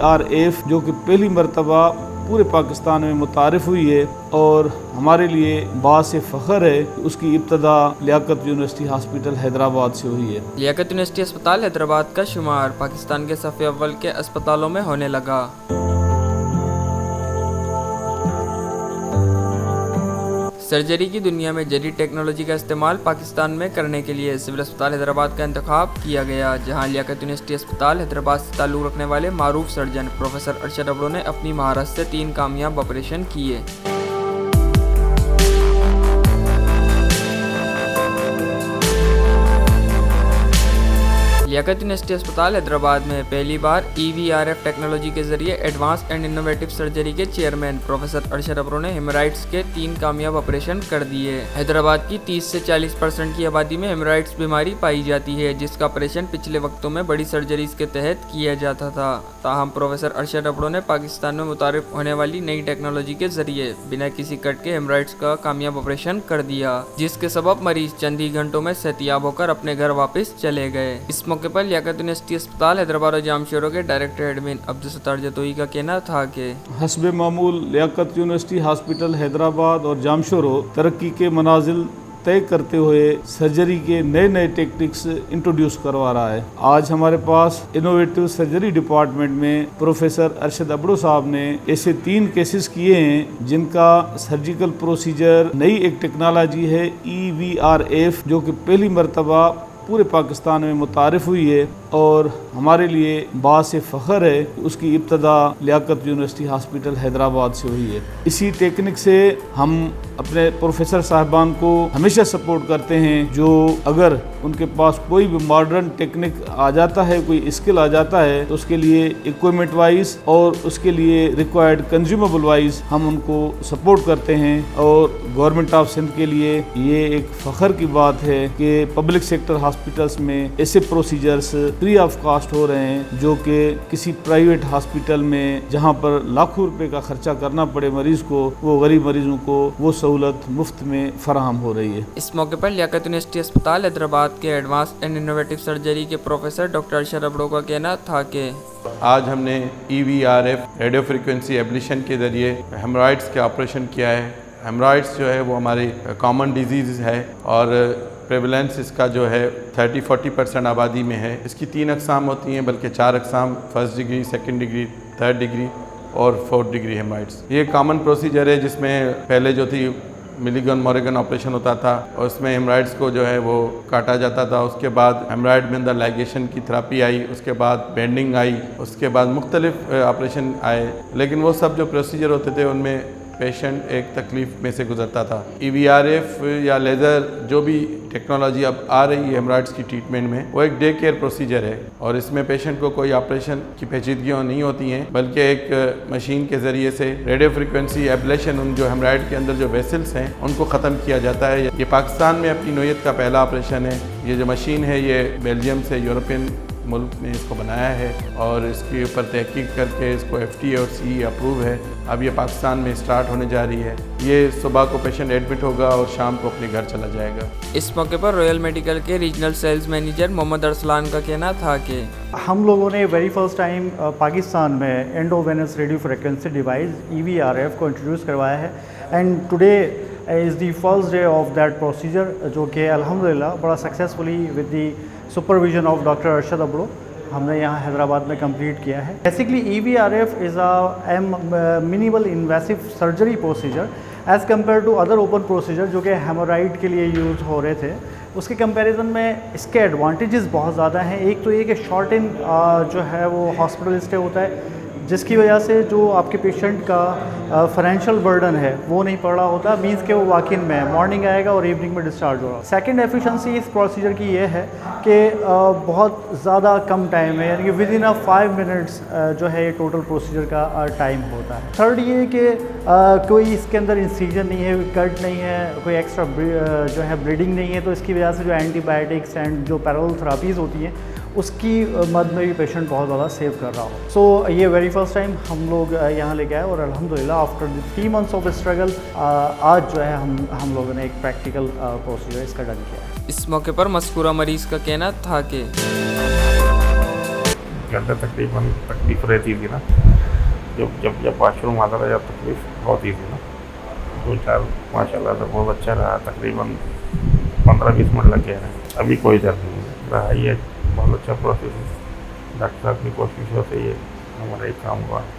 EVRF जो कि पहली मरतबा पूरे पाकिस्तान में मुतारिफ हुई है और हमारे लिए बासे फ़ख्र है कि उसकी इब्तदा लियाकत यूनिवर्सिटी हॉस्पिटल हैदराबाद से हुई है। लियाकत यूनिवर्सिटी अस्पताल हैदराबाद का शुमार पाकिस्तान के सफ़े अव्वल के अस्पतालों में होने लगा। सर्जरी की दुनिया में जदीद टेक्नोलॉजी का इस्तेमाल पाकिस्तान में करने के लिए सिविल अस्पताल हैदराबाद का इंतखाब किया गया, जहां लियाकत यूनिवर्सिटी अस्पताल हैदराबाद से ताल्लुक़ रखने वाले मारूफ सर्जन प्रोफेसर अरशद अब्रो ने अपनी महारत से 3 कामयाब ऑपरेशन किए। लियाकत यूनिवर्सिटी अस्पताल हैदराबाद में पहली बार EVRF टेक्नोलॉजी के जरिए एडवांस एंड इनोवेटिव सर्जरी के चेयरमैन प्रोफेसर अरशद अब्रो ने हेमोराइड्स के 3 कामयाब ऑपरेशन कर दिए। हैदराबाद की 30 से 40% की आबादी में हेमोराइड्स बीमारी पाई जाती है, जिसका ऑपरेशन पिछले वक्तों में बड़ी सर्जरीज के तहत किया जाता था। ताहम प्रोफेसर अरशद अब्रो ने पाकिस्तान में मुतारिफ होने वाली नई टेक्नोलॉजी के जरिए बिना किसी कट के हेमोराइड्स का कामयाब ऑपरेशन कर दिया, जिसके सबब मरीज चंद ही घंटों में सेहतियाब होकर अपने घर वापस चले गए। इस मौके पर लियाकत यूनिवर्सिटी अस्पताल हैदराबाद और जामशोरों के डायरेक्टर एडमिन अब्दुल सत्तार जतोई का कहना था कि हस्बे मामूल लियाकत यूनिवर्सिटी हॉस्पिटल हैदराबाद और जामशोरों तरक्की के मनाजिल तय करते हुए सर्जरी के नए नए टेक्निक्स इंट्रोड्यूस करवा रहा है। आज हमारे पास इनोवेटिव सर्जरी डिपार्टमेंट में प्रोफेसर अरशद अब्रो साहब ने ऐसे 3 केसेस किए हैं जिनका सर्जिकल प्रोसीजर नई एक टेक्नोलॉजी है EVRF जो कि पहली मरतबा पूरे पाकिस्तान में मुतारिफ हुई है और हमारे लिए बासे फ़ख्र है कि उसकी इब्तदा लियाकत यूनिवर्सिटी हॉस्पिटल हैदराबाद से हुई है। इसी टेक्निक से हम अपने प्रोफेसर साहबान को हमेशा सपोर्ट करते हैं, जो अगर उनके पास कोई भी मॉडर्न टेक्निक आ जाता है, कोई स्किल आ जाता है, तो उसके लिए इक्विपमेंट वाइज और उसके लिए रिक्वायर्ड कंज्यूमेबल वाइज हम उनको सपोर्ट करते हैं। और गवर्नमेंट ऑफ सिंध के लिए ये एक फ़ख्र की बात है कि पब्लिक सेक्टर हॉस्पिटल्स में ऐसे प्रोसीजर्स फ्री ऑफ कॉस्ट हो रहे हैं, जो कि किसी प्राइवेट हॉस्पिटल में जहां पर लाखों रुपए का खर्चा करना पड़े मरीज को, वो गरीब मरीजों को वो सहूलत मुफ्त में फराहम हो रही है। इस मौके पर लियाकत यूनिवर्सिटी अस्पताल हैदराबाद के एडवांस एंड इनोवेटिव सर्जरी के प्रोफेसर डॉक्टर अरशद अब्रो का कहना था कि आज हमने EVRF रेडियो फ्रिक्वेंसी एब्लेशन के ज़रिए हेमोराइड्स के ऑपरेशन किया है। हेमोराइड्स जो है वो हमारी कॉमन डिजीज़ है और प्रेवलेंस इसका जो है 30-40% आबादी में है। इसकी 3 अक़साम होती हैं, बल्कि 4 अक़साम, 1st degree, 2nd degree, 3rd degree और 4th डिग्री हेमोराइड्स। ये कॉमन प्रोसीजर है जिसमें पहले जो थी मिलीगन मॉरिगन ऑपरेशन होता था और उसमें हेमोराइड्स को जो है वो काटा जाता था। उसके बाद हेमोराइड में अंदर लाइगेशन की थेरेपी आई, उसके बाद बेंडिंग आई, उसके बाद मुख्तलिफ ऑपरेशन आए, लेकिन वो सब जो प्रोसीजर होते थे उनमें पेशेंट एक तकलीफ़ में से गुजरता था। EVRF या लेज़र जो भी टेक्नोलॉजी अब आ रही है हेमोराइड्स की ट्रीटमेंट में, वो एक डे केयर प्रोसीजर है और इसमें पेशेंट को कोई ऑपरेशन की पेचीदगियाँ नहीं होती हैं, बल्कि एक मशीन के ज़रिए से रेडियो फ्रिक्वेंसी एब्लेशन उन जो हेमोराइड के अंदर जो वेसल्स हैं उनको ख़त्म किया जाता है। ये पाकिस्तान में अपनी नौयत का पहला ऑपरेशन है। ये जो मशीन है ये बेल्जियम से यूरोपियन मुल्क ने इसको बनाया है और इसके ऊपर तहकीक करके इसको FDA और CE अप्रूव है। अब ये पाकिस्तान में स्टार्ट होने जा रही है। ये सुबह को पेशेंट एडमिट होगा और शाम को अपने घर चला जाएगा। इस मौके पर रॉयल मेडिकल के regional sales manager Mohammad Arsalan का कहना था कि हम लोगों ने वेरी फर्स्ट टाइम पाकिस्तान में endovenous radio frequency device EVRF को इंट्रोड्यूस करवाया है and today is the first day of that procedure, जो कि अल्हम्दुलिल्लाह बड़ा successfully with the supervision of doctor Arshad Abro हमने यहाँ हैदराबाद में कंप्लीट किया है। Basically EVRF is a minimal invasive surgery procedure as compare to other open procedure जो कि हेमोराइड के लिए यूज़ हो रहे थे। उसके कंपैरिजन में इसके एडवांटेजेस बहुत ज़्यादा हैं। एक तो ये कि शॉर्ट इन जो है वो हॉस्पिटल स्टे होता है, जिसकी वजह से जो आपके पेशेंट का फाइनेंशियल बर्डन है वो नहीं पड़ रहा होता, मींस के वो वॉक-इन में मॉर्निंग आएगा और इवनिंग में डिस्चार्ज होगा। सेकंड एफिशिएंसी इस प्रोसीजर की ये है कि बहुत ज़्यादा कम टाइम है, यानी कि विद इन 5 मिनट्स जो है ये टोटल प्रोसीजर का टाइम होता है। थर्ड ये कि कोई इसके अंदर इंसिजन नहीं है, कट नहीं है, कोई एक्स्ट्रा जो है ब्लीडिंग नहीं है, तो इसकी वजह से जो एंटीबायोटिक्स एंड जो पैरेलल थेरापीज़ होती हैं उसकी मद में भी पेशेंट बहुत ज़्यादा सेव कर रहा हो। सो ये वेरी फर्स्ट टाइम हम लोग यहाँ लेके आए और अल्हम्दुलिल्लाह आफ्टर 3 मंथ्स ऑफ स्ट्रगल आज जो है हम लोगों ने एक प्रैक्टिकल प्रोसीजर इसका डन किया है। इस मौके पर मज़कूरा मरीज़ का कहना था कि के अंदर तकरीबन तकलीफ रहती थी ना, जब वाशरूम आता था, जब तकलीफ होती थी ना, 2-4 माशाल्लाह से बहुत अच्छा रहा। तकरीबन 15-20 मिनट लग गए हैं। अभी कोई दर्द नहीं रहा। ये बहुत अच्छा प्रोसेस है। डॉक्टर साहब की कोशिशों से ये हमारा एक काम हुआ।